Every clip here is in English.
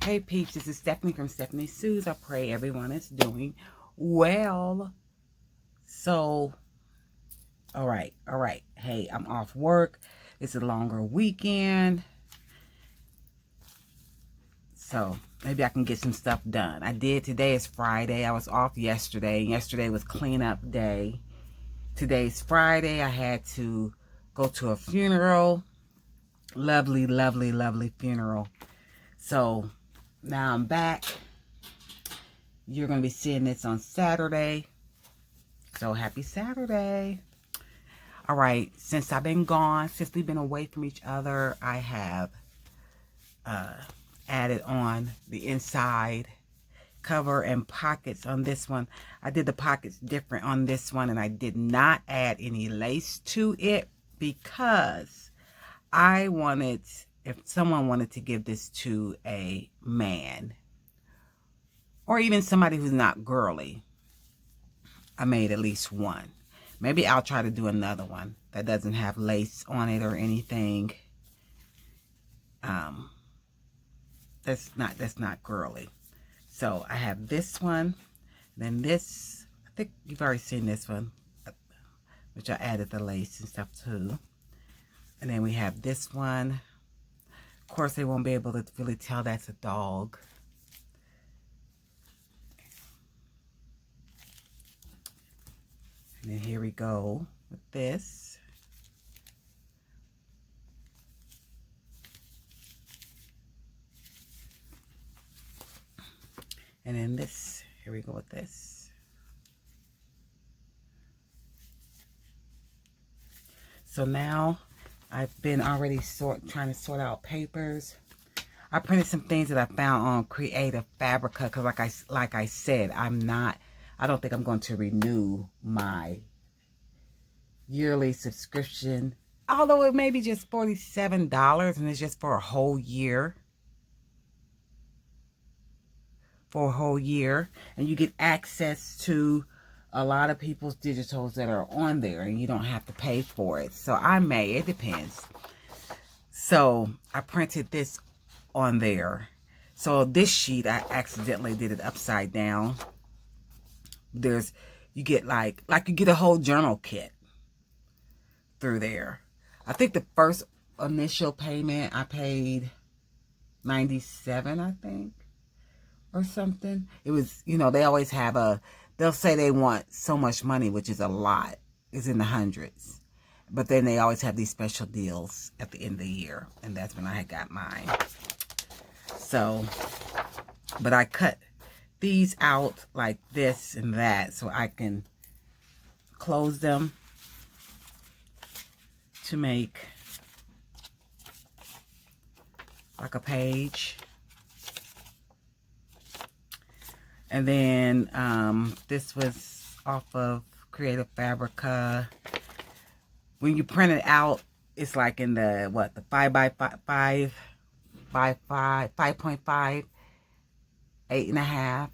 Hey peeps, this is Stephanie from Stephanie Sue's. I pray everyone is doing well. So, all right. Hey, I'm off work. It's a longer weekend. So, maybe I can get some stuff done. I did. Today is Friday. I was off yesterday. Yesterday was cleanup day. Today's Friday. I had to go to a funeral. Lovely, lovely, lovely funeral. So, now I'm back. You're going to be seeing this on Saturday. So happy Saturday. All right. Since I've been gone, since we've been away from each other, I have added on the inside cover and pockets on this one. I did the pockets different on this one, and I did not add any lace to it because I wanted, if someone wanted to give this to a man or even somebody who's not girly, I made at least one. Maybe I'll try to do another one that doesn't have lace on it or anything. That's not girly. So I have this one. Then this, I think you've already seen this one, which I added the lace and stuff too. And then we have this one. Of course, they won't be able to really tell that's a dog. And then here we go with this. And then this, here we go with this. So now I've been already trying to sort out papers. I printed some things that I found on Creative Fabrica because like I said, I don't think I'm going to renew my yearly subscription, although it may be just $47 and it's just for a whole year. For a whole year, and you get access to a lot of people's digitals that are on there, and you don't have to pay for it. So it depends. So I printed this on there. So this sheet, I accidentally did it upside down. You get like you get a whole journal kit through there. I think the first initial payment I paid $97, I think, or something. It was, they always have they'll say they want so much money, which is a lot. It's in the hundreds. But then they always have these special deals at the end of the year. And that's when I had got mine. So, but I cut these out like this and that so I can close them to make like a page. And then this was off of Creative Fabrica. When you print it out, it's like in the, the 5x5, 5.5, 8.5,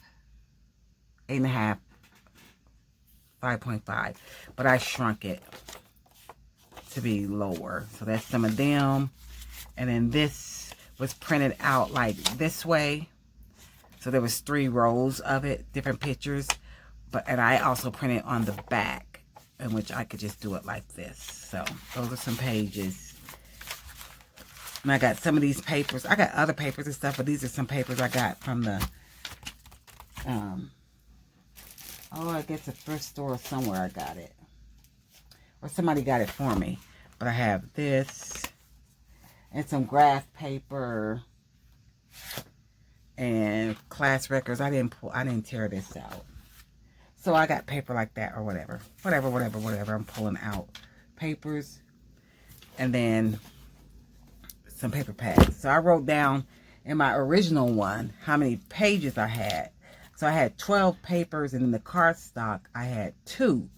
5.5. But I shrunk it to be lower. So that's some of them. And then this was printed out like this way. So there was 3 rows of it, different pictures. And I also printed on the back, in which I could just do it like this. So those are some pages. And I got some of these papers. I got other papers and stuff, but these are some papers I got from the, I guess a thrift store somewhere I got it. Or somebody got it for me. But I have this and some graph paper and class records. I didn't tear this out. So I got paper like that or whatever. Whatever. I'm pulling out papers. And then some paper pads. So I wrote down in my original one how many pages I had. So I had 12 papers, and in the cardstock I had 2.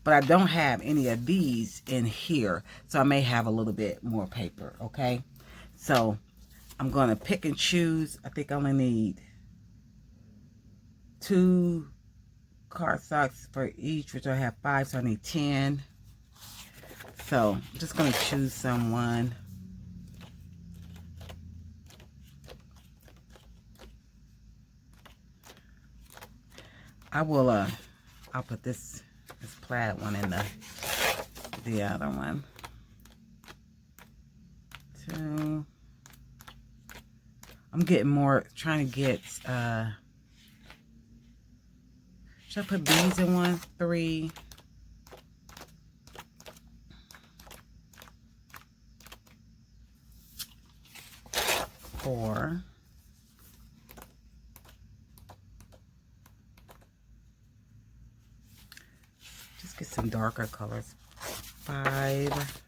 But I don't have any of these in here. So I may have a little bit more paper, okay? So I'm going to pick and choose. I think I only need 2 cardstocks for each, which I have 5, so I need 10. So I'm just going to choose someone. I'll put this plaid one in the other one. 2. I'm getting more, trying to get, should I put beads in one? 3. 4. Just get some darker colors. 5.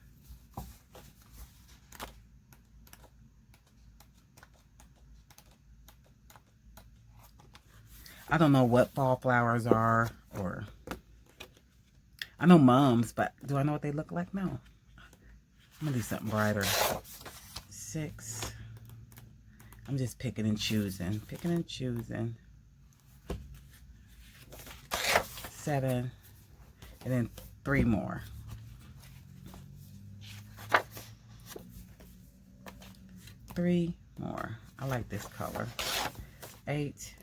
I don't know what fall flowers are, or I know mums, but do I know what they look like? No. I'm gonna do something brighter. 6. I'm just picking and choosing. 7. And then 3 more. 3 more. I like this color. 8.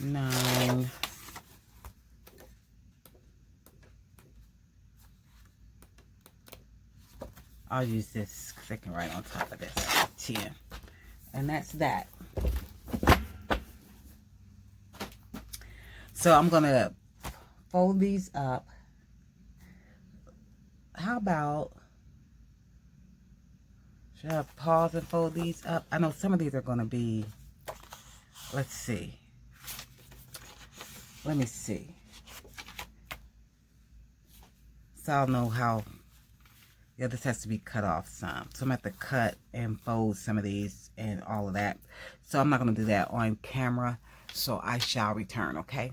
9. I'll use this because I can write on top of this. 10. And that's that. So I'm going to fold these up. How about, should I pause and fold these up? I know some of these are going to be, let's see. Let me see. So I'll know how, yeah, this has to be cut off some. So I'm going to have to cut and fold some of these and all of that. So I'm not going to do that on camera. So I shall return, okay?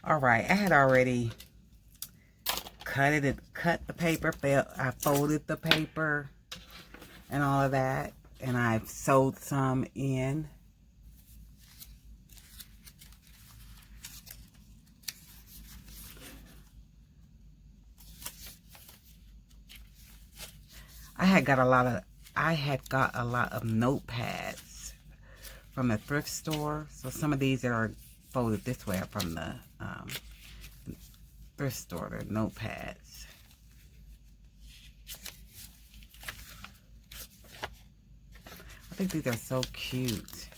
All right, I had already cut the paper. I folded the paper and all of that, and I've sewed some in. I had got a lot of notepads from the thrift store. So some of these that are folded this way are from the thrift store. They're notepads. I think these are so cute.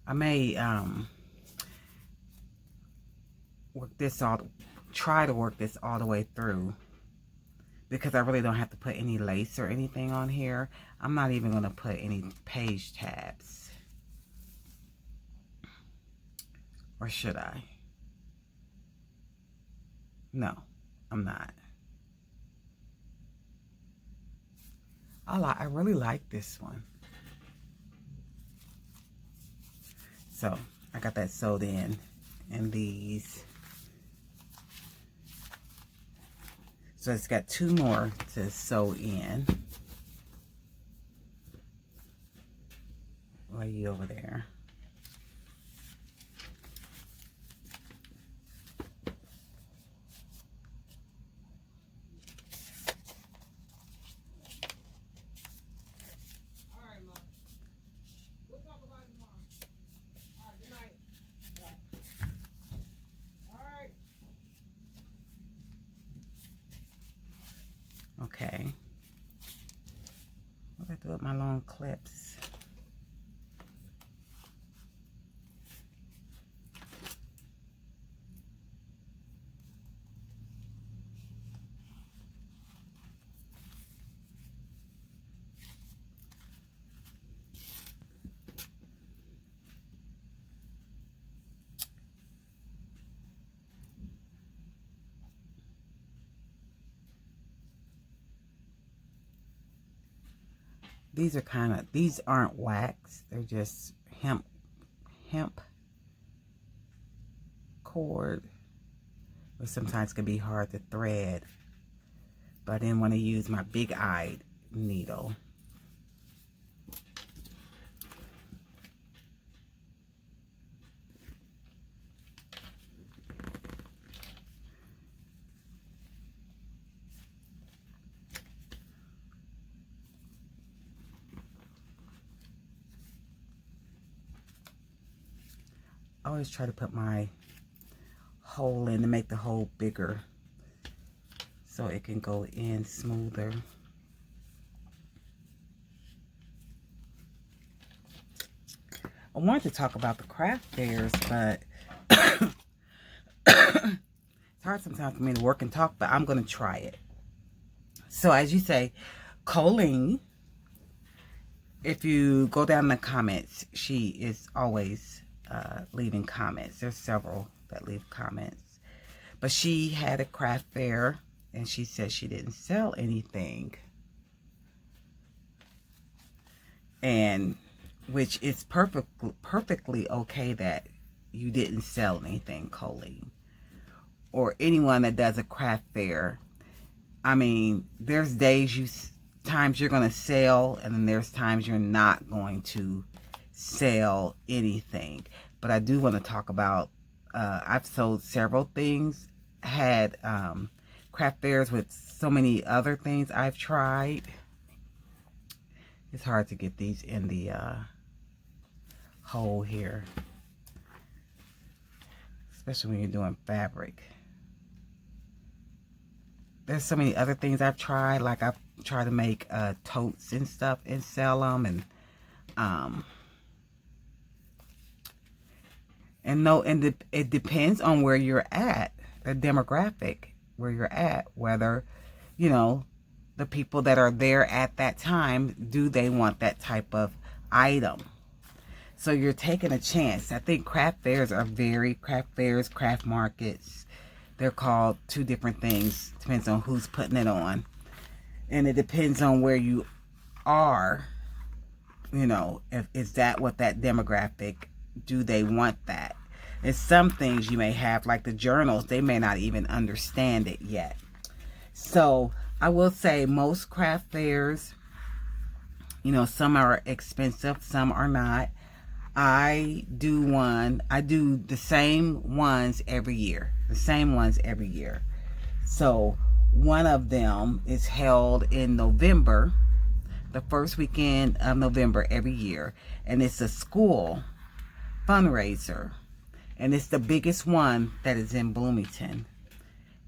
I may try to work this all the way through, because I really don't have to put any lace or anything on here. I'm not even going to put any page tabs. Or should I? No, I'm not. I really like this one. So I got that sewed in, and these. So it's got 2 more to sew in. Why are you over there? Okay. What do I do with my long clips? These are these aren't wax. They're just hemp cord, which sometimes can be hard to thread. But I didn't want to use my big-eyed needle. I always try to put my hole in to make the hole bigger so it can go in smoother. I wanted to talk about the craft fairs, but it's hard sometimes for me to work and talk, but I'm going to try it. So as you say, Colleen, if you go down in the comments, she is always leaving comments. There's several that leave comments. But she had a craft fair, and she said she didn't sell anything. And which is perfectly okay that you didn't sell anything, Colleen. Or anyone that does a craft fair. I mean, there's times you're going to sell, and then there's times you're not going to sell anything. But I do want to talk about, I've sold several things, had craft fairs with so many other things I've tried. It's hard to get these in the hole here, especially when you're doing fabric. There's so many other things I've tried, like I've tried to make totes and stuff and sell them, and it depends on where you're at, the demographic where you're at, whether, you know, the people that are there at that time, do they want that type of item? So you're taking a chance. I think craft fairs, craft markets, they're called two different things. Depends on who's putting it on. And it depends on where you are. You know, is that what that demographic, do they want that? And some things you may have, like the journals, they may not even understand it yet. So I will say most craft fairs, you know, some are expensive, some are not. I do the same ones every year. So one of them is held in November, the first weekend of November every year. And it's a school fundraiser. And it's the biggest one that is in Bloomington,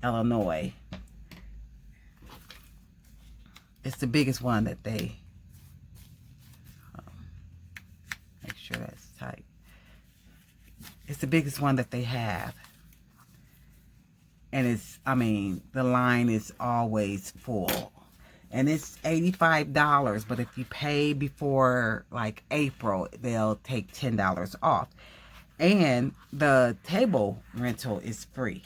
Illinois. It's the biggest one that they, make sure that's tight. It's the biggest one that they have. And it's, I mean, the line is always full. And it's $85, but if you pay before like April, they'll take $10 off. And the table rental is free.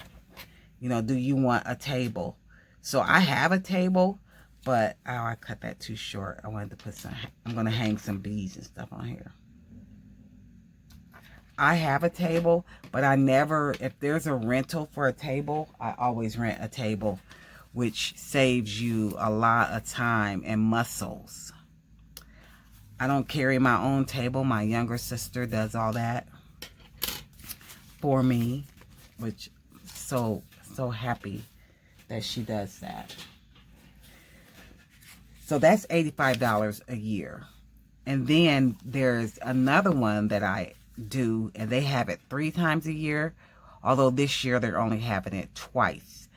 You know, do you want a table? So I have a table, but oh, I cut that too short. I wanted to put some, I'm going to hang some beads and stuff on here. I have a table, but I never, if there's a rental for a table, I always rent a table, which saves you a lot of time and muscles. I don't carry my own table. My younger sister does all that for me, which so happy that she does that. So that's $85 a year. And then there's another one that I do, and they have it 3 times a year, although this year they're only having it twice.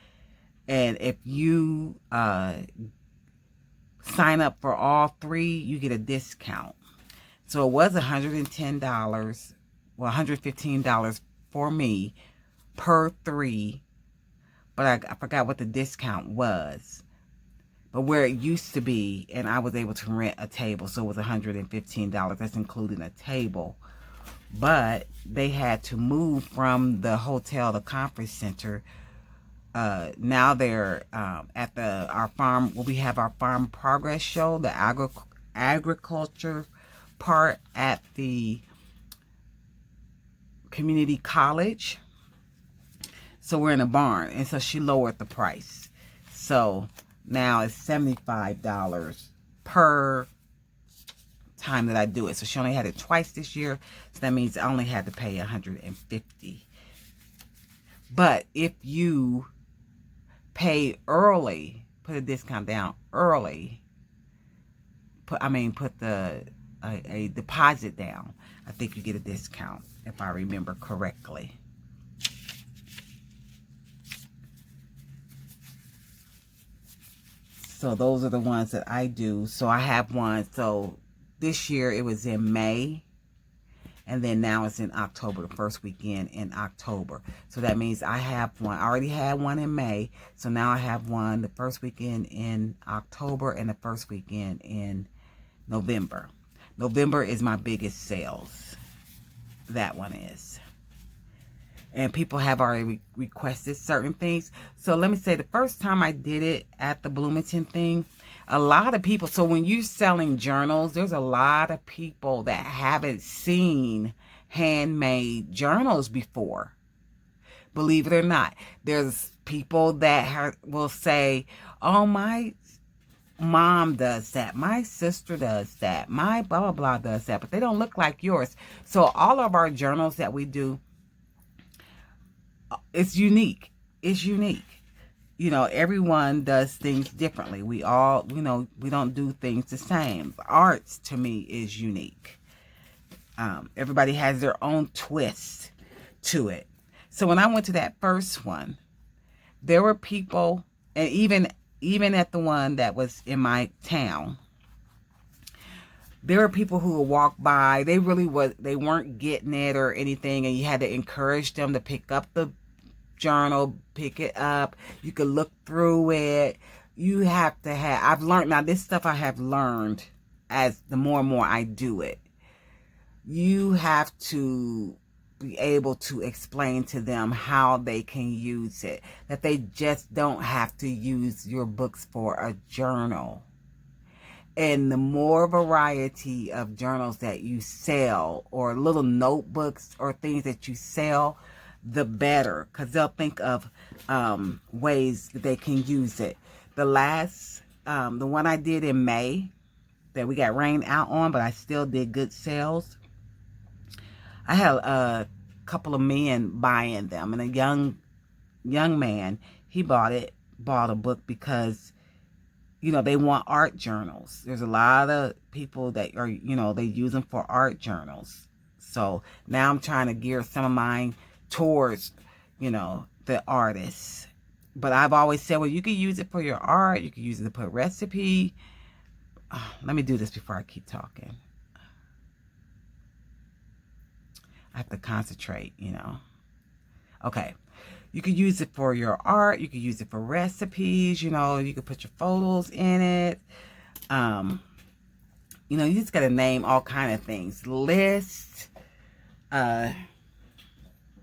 And if you sign up for all 3, you get a discount. So it was $110, well, $115 for me per 3, but I forgot what the discount was. But where it used to be, and I was able to rent a table, so it was $115. That's including a table. But they had to move from the hotel, the conference center. Now they're at our farm. Well, we have our farm progress show, the agriculture part at the community college. So we're in a barn, and so she lowered the price. So now it's $75 per time that I do it. So she only had it twice this year. So that means I only had to pay $150. But if you pay early, put a discount down early, put a deposit down, I think you get a discount, if I remember correctly. So those are the ones that I do. So I have one. So this year it was in May. And then now it's in October, the first weekend in October. So that means I have one. I already had one in May. So now I have one the first weekend in October and the first weekend in November. November is my biggest sales. That one is. And people have already requested certain things. So let me say, the first time I did it at the Bloomington thing, a lot of people, so when you're selling journals, there's a lot of people that haven't seen handmade journals before. Believe it or not. There's people that will say, oh, my mom does that, my sister does that, my blah, blah, blah does that, but they don't look like yours. So all of our journals that we do, it's unique. It's unique. You know, everyone does things differently. We all, you know, we don't do things the same. Arts, to me, is unique. Everybody has their own twist to it. So when I went to that first one, there were people, and even at the one that was in my town, there were people who would walk by. They weren't getting it or anything, and you had to encourage them to pick up the journal, pick it up. You could look through it. You have to have, I've learned, now this stuff I have learned as the more and more I do it. You have to be able to explain to them how they can use it. That they just don't have to use your books for a journal. And the more variety of journals that you sell, or little notebooks or things that you sell, the better, because they'll think of ways that they can use it. The one I did in May that we got rained out on, but I still did good sales. I had a couple of men buying them, and a young man, he bought a book because, you know, they want art journals. There's a lot of people that are, you know, they use them for art journals. So now I'm trying to gear some of mine towards, you know, the artists. But I've always said, well, you can use it for your art. You can use it to put recipe. Let me do this before I keep talking. I have to concentrate, you know. Okay. You could use it for your art. You could use it for recipes. You know, you could put your photos in it. You know, you just got to name all kind of things. List.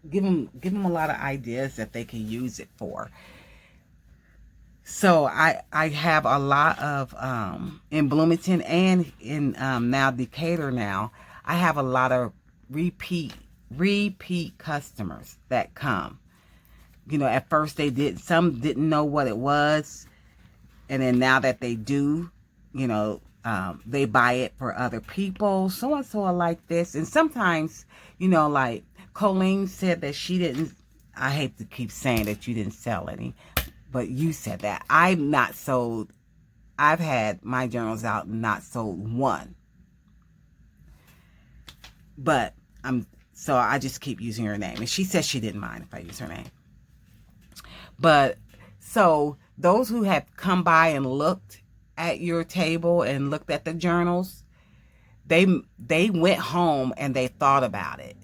Give them a lot of ideas that they can use it for. So I have a lot of in Bloomington and in now Decatur now. I have a lot of repeat customers that come. You know, at first some didn't know what it was, and then now that they do, you know, they buy it for other people. So and so are like this, and sometimes, you know, like Colleen said that she didn't. I hate to keep saying that you didn't sell any, but you said that. I'm not sold. I've had my journals out and not sold one. But so I just keep using her name, and she says she didn't mind if I use her name. But so those who have come by and looked at your table and looked at the journals, they went home and they thought about it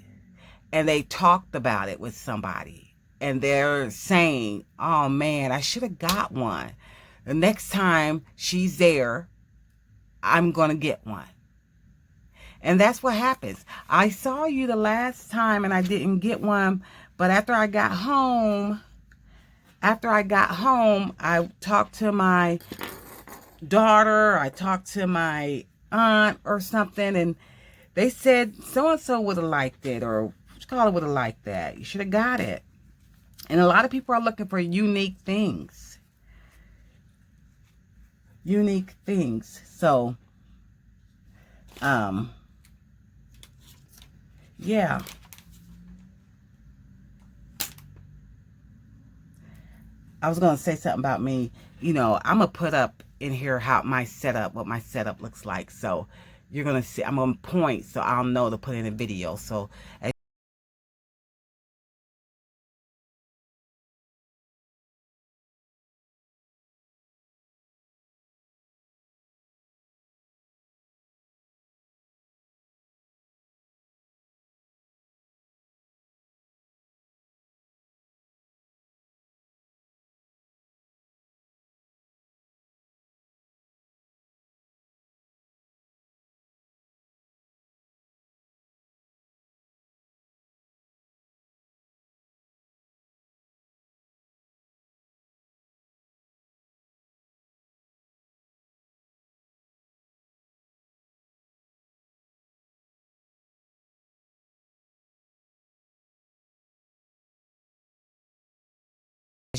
and they talked about it with somebody, and they're saying, oh man, I should have got one. The next time she's there, I'm going to get one. And that's what happens. I saw you the last time and I didn't get one, but after I got home, I talked to my daughter, I talked to my aunt or something, and they said so-and-so would have liked it, or what you call it, would have liked that. You should have got it. And a lot of people are looking for unique things. Unique things. So, yeah. I was going to say something about me. You know, I'm going to put up in here how my setup, what my setup looks like. So, you're going to see, I'm going to point so I'll know to put in a video. So, as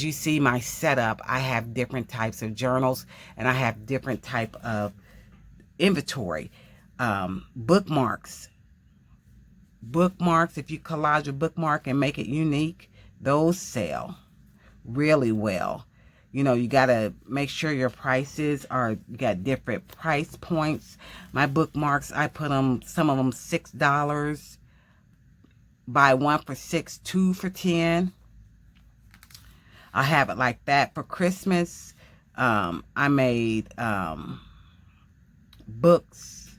you see my setup, I have different types of journals and I have different type of inventory. Bookmarks. Bookmarks, if you collage a bookmark and make it unique, those sell really well. You know, you got to make sure your prices are, you got different price points. My bookmarks, I put them, some of them $6. Buy one for $6, two for $10. I have it like that. For Christmas, I made books,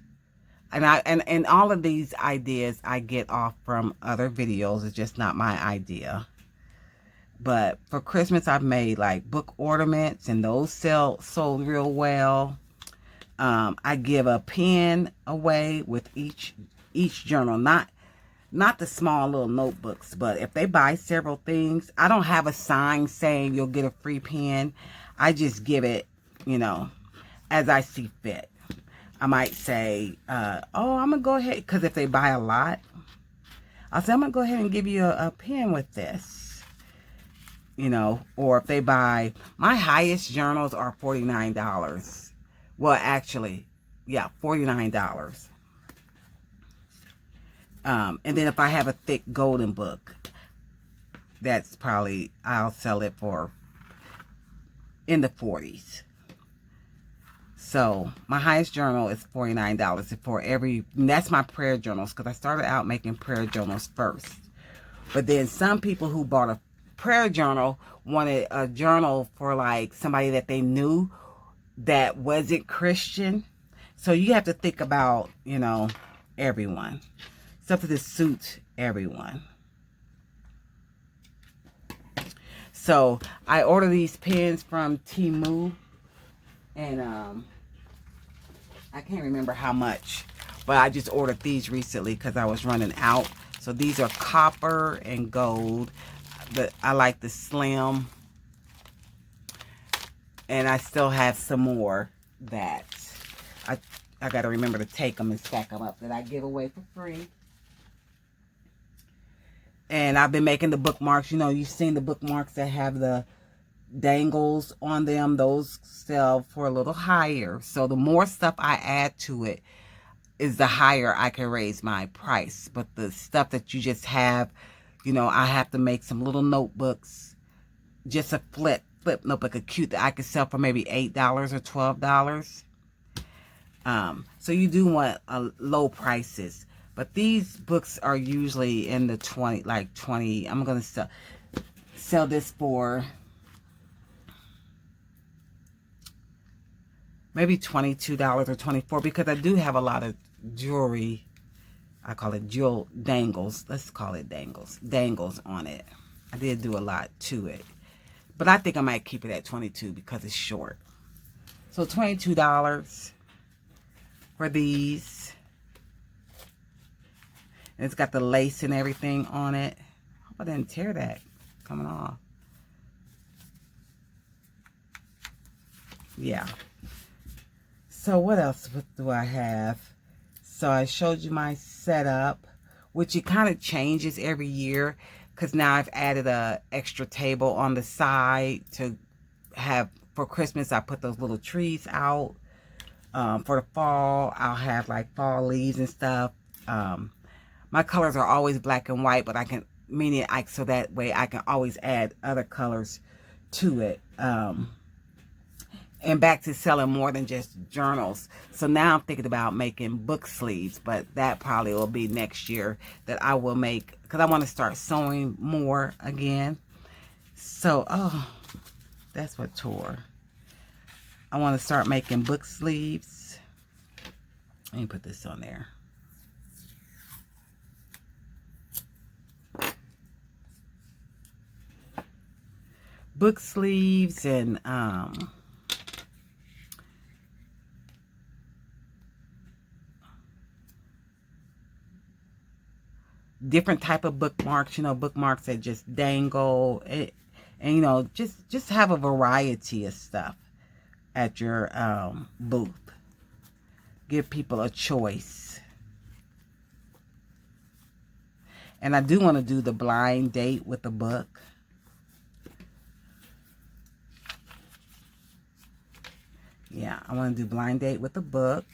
and all of these ideas I get off from other videos. It's just not my idea. But for Christmas, I've made like book ornaments, and those sold real well. I give a pen away with each journal, not the small little notebooks, but if they buy several things, I don't have a sign saying you'll get a free pen. I just give it, you know, as I see fit. I might say, oh, I'm going to go ahead, because if they buy a lot, I'll say, I'm going to go ahead and give you a pen with this, you know. Or if they buy, my highest journals are $49. Well, actually, yeah, $49. And then if I have a thick golden book, that's probably, I'll sell it for in the 40s. So my highest journal is $49 for every, and that's my prayer journals, because I started out making prayer journals first. But then some people who bought a prayer journal wanted a journal for like somebody that they knew that wasn't Christian. So you have to think about, you know, everyone. Something to suit everyone. So I order these pens from Temu, and I can't remember how much, but I just ordered these recently because I was running out. So these are copper and gold. I like the slim, and I still have some more that I got to remember to take them and stack them up that I give away for free. And I've been making the bookmarks. You know, you've seen the bookmarks that have the dangles on them. Those sell for a little higher. So the more stuff I add to it is the higher I can raise my price. But the stuff that you just have, you know, I have to make some little notebooks. Just a flip notebook, a cute, that I could sell for maybe $8 or $12. So you do want low prices. But these books are usually in the 20, like 20. I'm going to sell this for maybe $22 or $24, because I do have a lot of jewelry. I call it jewel dangles. Let's call it dangles. Dangles on it. I did do a lot to it. But I think I might keep it at 22 because it's short. So $22 for these. And it's got the lace and everything on it. I hope I didn't tear that coming off. Yeah. So what else do I have? So I showed you my setup, which it kind of changes every year, because now I've added a extra table on the side to have for Christmas. I put those little trees out. For the fall, I'll have like fall leaves and stuff. My colors are always black and white, but I can so that way I can always add other colors to it. And back to selling more than just journals. So now I'm thinking about making book sleeves, but that probably will be next year that I will make, because I want to start sewing more again. So, oh, that's what tore. I want to start making book sleeves. Let me put this on there. Book sleeves and different type of bookmarks, you know, bookmarks that just dangle, and you know, just have a variety of stuff at your booth. Give people a choice. And I do want to do the blind date with the book. Yeah, I want to do blind date with the book.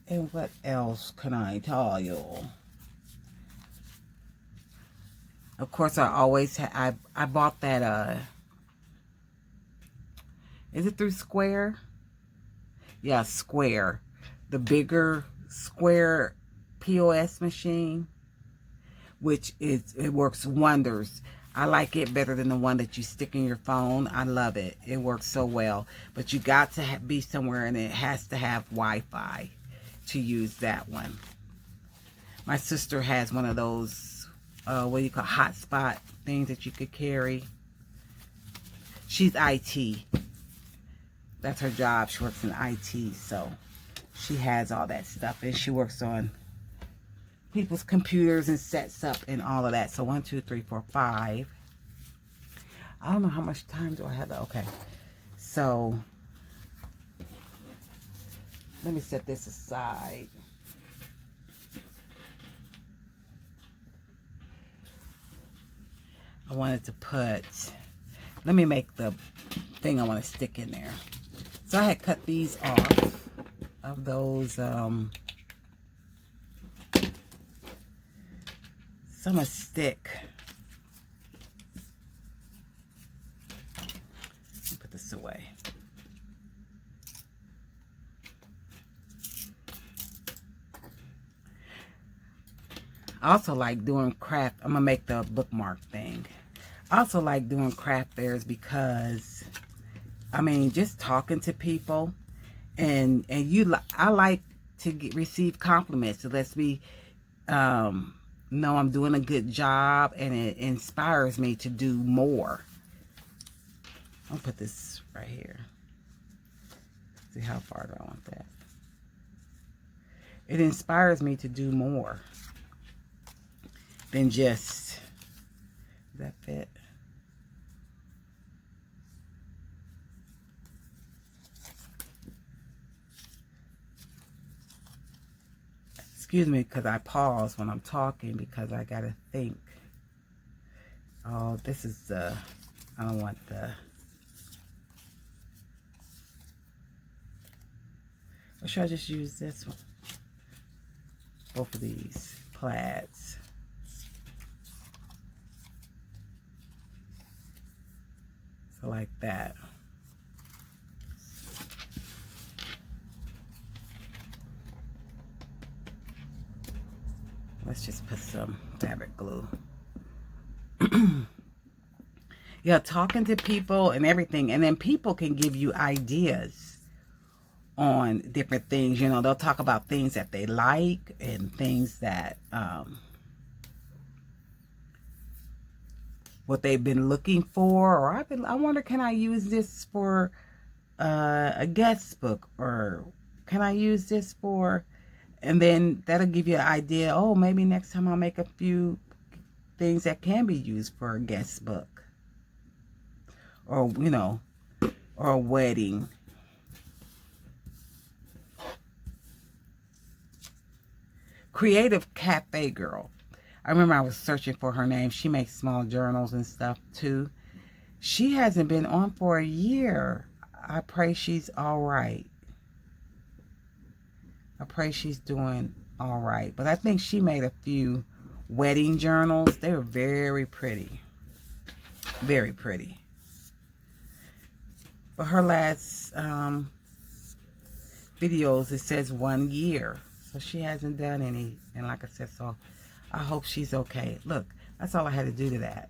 And what else can I tell you? Of course, I always I bought that is it through Square? Yeah, Square. The bigger Square POS machine, which it works wonders. I like it better than the one that you stick in your phone. I love it. It works so well. But you got to be somewhere, and it has to have Wi-Fi to use that one. My sister has one of those, what do you call, hotspot things that you could carry. She's IT. That's her job. She works in IT, so she has all that stuff, and she works on people's computers and sets up and all of that. So 1, 2, 3, 4, 5. I don't know how much time do I have. Okay, so let me set this aside. I wanted to put, let me make the thing I want to stick in there. So I had cut these off of those, some a stick. Put this away. I also like doing craft. I'm gonna make the bookmark thing. I also like doing craft fairs because, I mean, just talking to people, and I like to receive compliments. So let's be, know I'm doing a good job, and it inspires me to do more. I'll put this right here. See how far do I want that? It inspires me to do more than just, does that fit? Excuse me, because I pause when I'm talking because I gotta think. Oh, this is the, I don't want the, or should I just use this one? Both of these plaids. So like that. Let's just put some fabric glue. Yeah, talking to people and everything. And then people can give you ideas on different things. You know, they'll talk about things that they like and things that, what they've been looking for. Or I wonder, can I use this for a guest book? Or can I use this for, and then that'll give you an idea. Oh, maybe next time I'll make a few things that can be used for a guest book. Or, you know, or a wedding. Creative Cafe Girl. I remember I was searching for her name. She makes small journals and stuff too. She hasn't been on for a year. I pray she's all right. I pray she's doing all right. But I think she made a few wedding journals. They were very pretty. Very pretty. But her last videos, it says 1 year. So she hasn't done any. And like I said, so I hope she's okay. Look, that's all I had to do to that.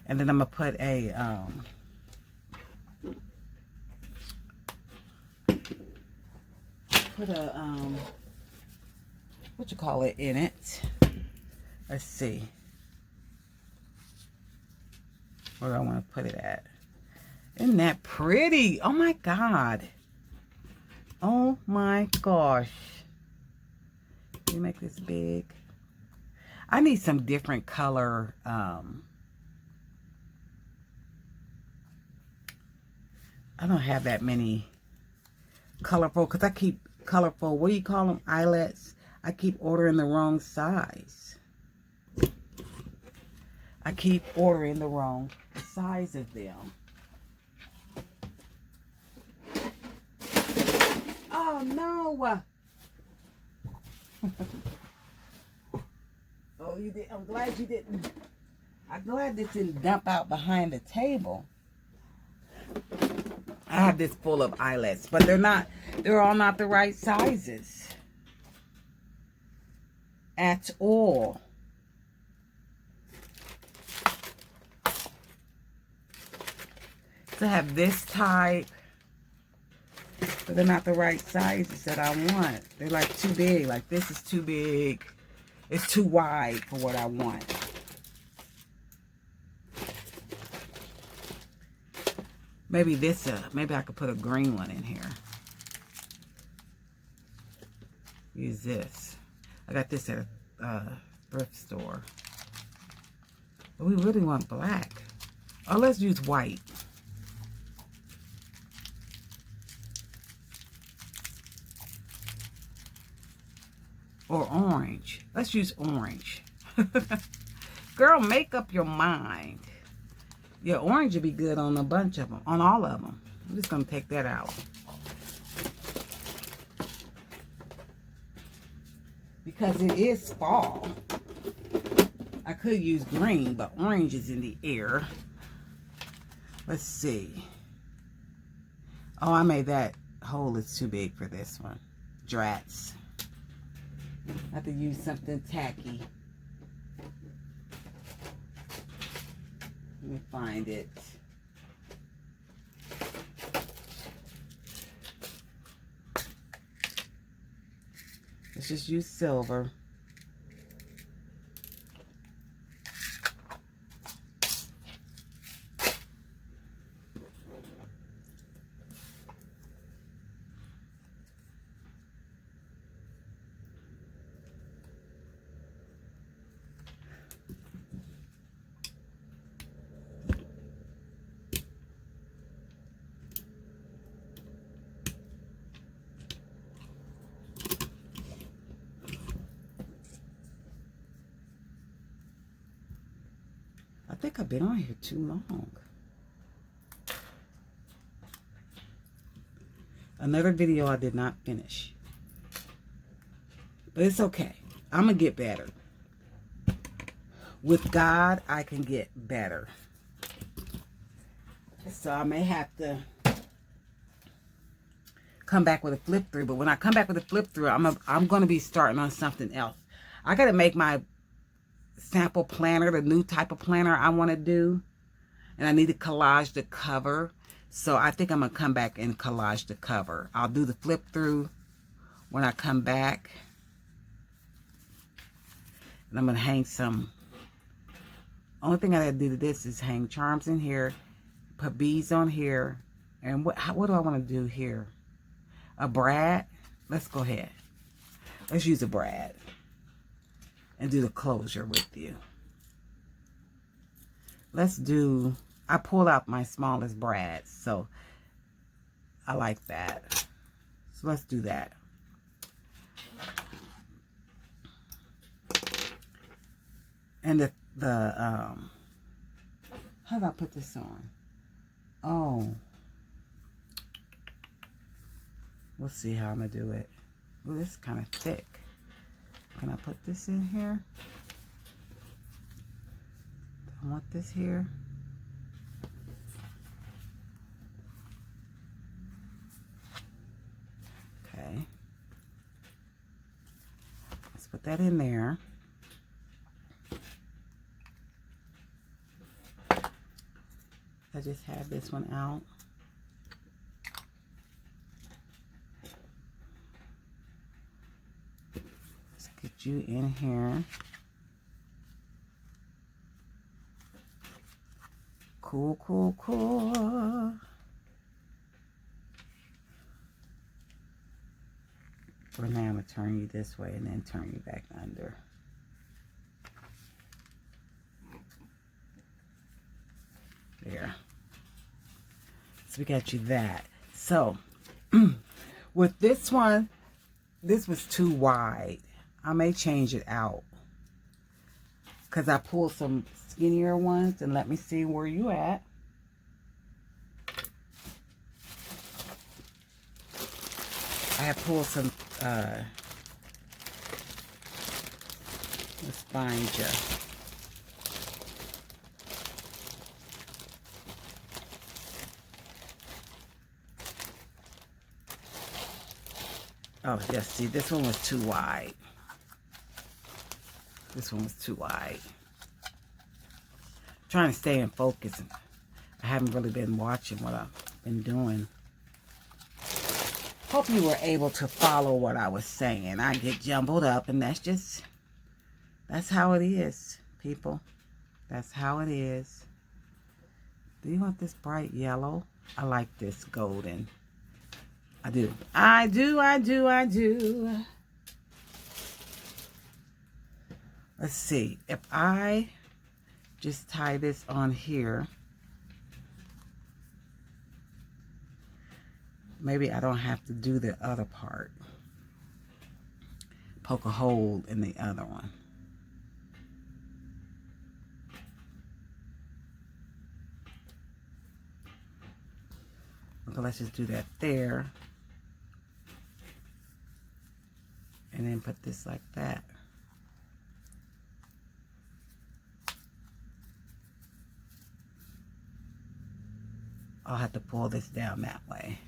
And then I'm going to put a, what you call it in it. Let's see. Where do I want to put it at? Isn't that pretty? Oh my God. Oh my gosh. Let me make this big. I need some different color. I don't have that many colorful, because I keep colorful, what do you call them? Eyelets. I keep ordering the wrong size. I keep ordering the wrong size of them. Oh no! Oh, you did. I'm glad you didn't. I'm glad this didn't dump out behind the table. I have this full of eyelets, but they're all not the right sizes at all. So I have this type, but they're not the right sizes that I want. They're like too big. Like this is too big. It's too wide for what I want. Maybe this, maybe I could put a green one in here. Use this. I got this at a thrift store. But we really want black. Oh, let's use white. Or orange. Let's use orange. Girl, make up your mind. Yeah, orange would be good on a bunch of them. On all of them. I'm just going to take that out. Because it is fall. I could use green, but orange is in the air. Let's see. Oh, I made that hole is too big for this one. Drats. I have to use something tacky. Let me find it. Let's just use silver. I think I've been on here too long. Another video I did not finish. But it's okay. I'm going to get better. With God, I can get better. So I may have to come back with a flip through. But when I come back with a flip through, I'm going to be starting on something else. I got to make my sample planner, the new type of planner I want to do. And I need to collage the cover. So I think I'm going to come back and collage the cover. I'll do the flip through when I come back. And I'm going to hang some. Only thing I got to do to this is hang charms in here. Put beads on here. And what do I want to do here? A brad? Let's go ahead. Let's use a brad. And do the closure with you. Let's do, I pulled out my smallest brads, so I like that. So let's do that. And how do I put this on? Oh. We'll see how I'm going to do it. Oh, this is kind of thick. Can I put this in here? I want this here. Okay. Let's put that in there. I just had this one out. Let's get you in here. Cool, cool, cool. For now, I'm going to turn you this way and then turn you back under. There. So we got you that. So, with this one, this was too wide. I may change it out. Because I pulled some skinnier ones, and let me see where you at. I have pulled some, let's find you. Oh, yes, see, this one was too wide. This one was too wide. I'm trying to stay in focus. I haven't really been watching what I've been doing. Hope you were able to follow what I was saying. I get jumbled up, and that's how it is, people. That's how it is. Do you want this bright yellow? I like this golden. I do. I do, I do, I do. Let's see. If I just tie this on here, maybe I don't have to do the other part. Poke a hole in the other one. Okay, let's just do that there. And then put this like that. I'll have to pull this down that way.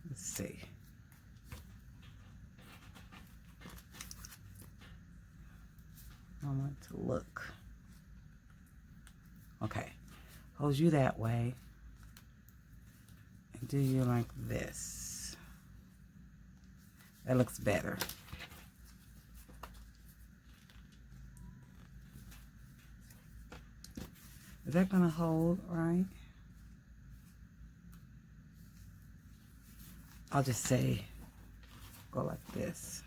Let's see. I want it to look. Okay. Hold you that way. And do you like this. That looks better. Is that gonna hold right? I'll just say, go like this.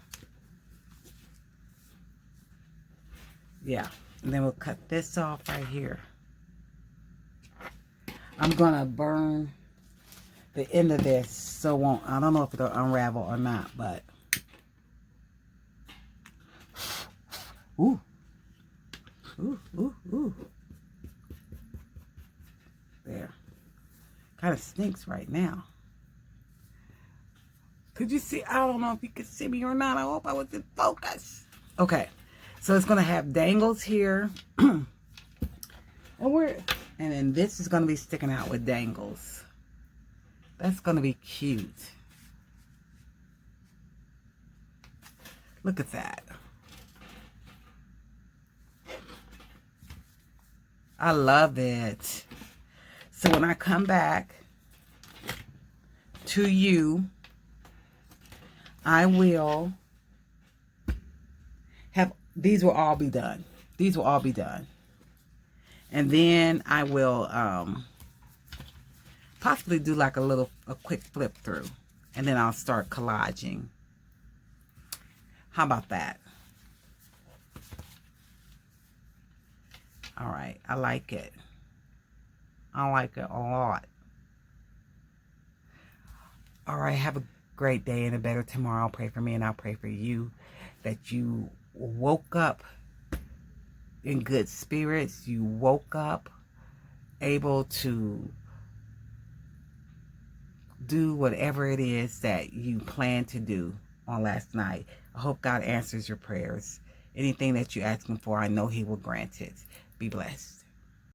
Yeah, and then we'll cut this off right here. I'm gonna burn the end of this so it won't, I don't know if it'll unravel or not, but. Ooh. Ooh, ooh, ooh. There. Kind of stinks right now. Could you see? I don't know if you could see me or not. I hope I was in focus. Okay. So it's going to have dangles here. And then this is going to be sticking out with dangles. That's going to be cute. Look at that. I love it. So when I come back to you, I will have, these will all be done. These will all be done. And then I will possibly do like a quick flip through. And then I'll start collaging. How about that? All right, I like it. I like it a lot. All right, have a great day and a better tomorrow. Pray for me and I'll pray for you that you woke up in good spirits. You woke up able to do whatever it is that you plan to do on last night. I hope God answers your prayers. Anything that you ask him for, I know he will grant it. Be blessed.